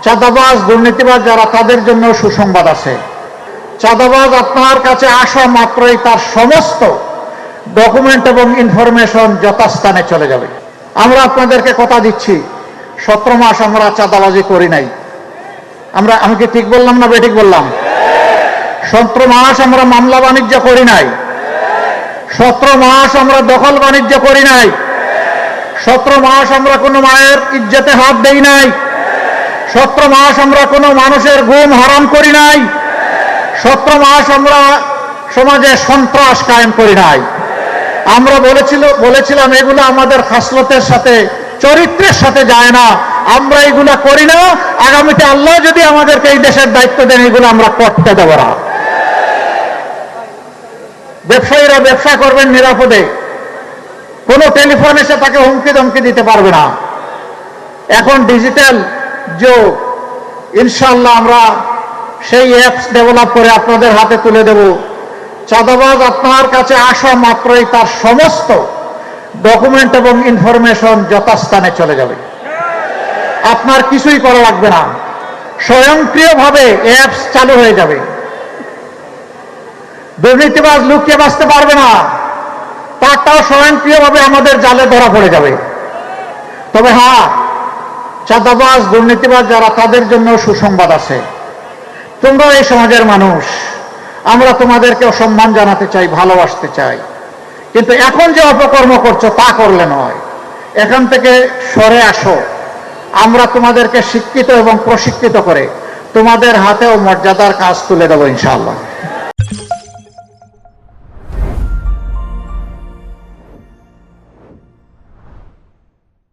চাঁদাবাজ দুর্নীতিবাজ যারা তাদের জন্য সুসংবাদ আছে। চাঁদাবাজ আপনার কাছে আসা মাত্রই তার সমস্ত ডকুমেন্ট এবং ইনফরমেশন যথাস্থানে চলে যাবে। আমরা আপনাদেরকে কথা দিচ্ছি 17 মাস আমরা চাঁদাবাজি করি নাই। আমি কি ঠিক বললাম না বেঠিক বললাম? 17 মাস আমরা মামলা বাণিজ্য করি নাই। 17 মাস আমরা দখল বাণিজ্য করি নাই। 17 মাস আমরা কোনো মায়ের ইজ্জতে হাত দেই নাই। 17 মাস আমরা কোনো মানুষের ঘুম হারাম করি নাই। 17 মাস আমরা সমাজে সন্ত্রাস কায়েম করি নাই। আমরা বলেছিলাম এগুলো আমাদের খাসলতের সাথে, চরিত্রের সাথে যায় না, আমরা এগুলা করি না। আগামীতে আল্লাহ যদি আমাদেরকে এই দেশের দায়িত্ব দেন, এগুলো আমরা করতে দেব না। ব্যবসায়ীরা ব্যবসা করবেন নিরাপদে, কোনো টেলিফোন এসে তাকে হুমকি ধমকি দিতে পারবে না। এখন ডিজিটাল যুগ, ইনশাআল্লাহ আমরা সেই অ্যাপস ডেভেলপ করে আপনাদের হাতে তুলে দেব। চাঁদাবাজ আপনার কাছে আসা মাত্রই তার সমস্ত ডকুমেন্ট এবং ইনফরমেশন যথাস্থানে চলে যাবে। আপনার কিছুই করা লাগবে না, স্বয়ংক্রিয়ভাবে অ্যাপস চালু হয়ে যাবে। দুর্নীতিবাজ লুকিয়ে বাঁচতে পারবে না, তারটাও স্বয়ংক্রিয়ভাবে আমাদের জালে ধরা পড়ে যাবে। তবে হ্যাঁ, চাঁদাবাজ দুর্নীতিবাজ যারা তাদের জন্য সুসংবাদ আছে। তোমরা এই সমাজের মানুষ, আমরা তোমাদেরকে সম্মান জানাতে চাই, ভালোবাসতে চাই, কিন্তু এখন যে অপকর্ম করছো তা করলে নয়। এখান থেকে সরে আসো। আমরা তোমাদেরকে শিক্ষিত এবং প্রশিক্ষিত করে তোমাদের হাতেও মর্যাদার কাজ তুলে দেবো ইনশাআল্লাহ।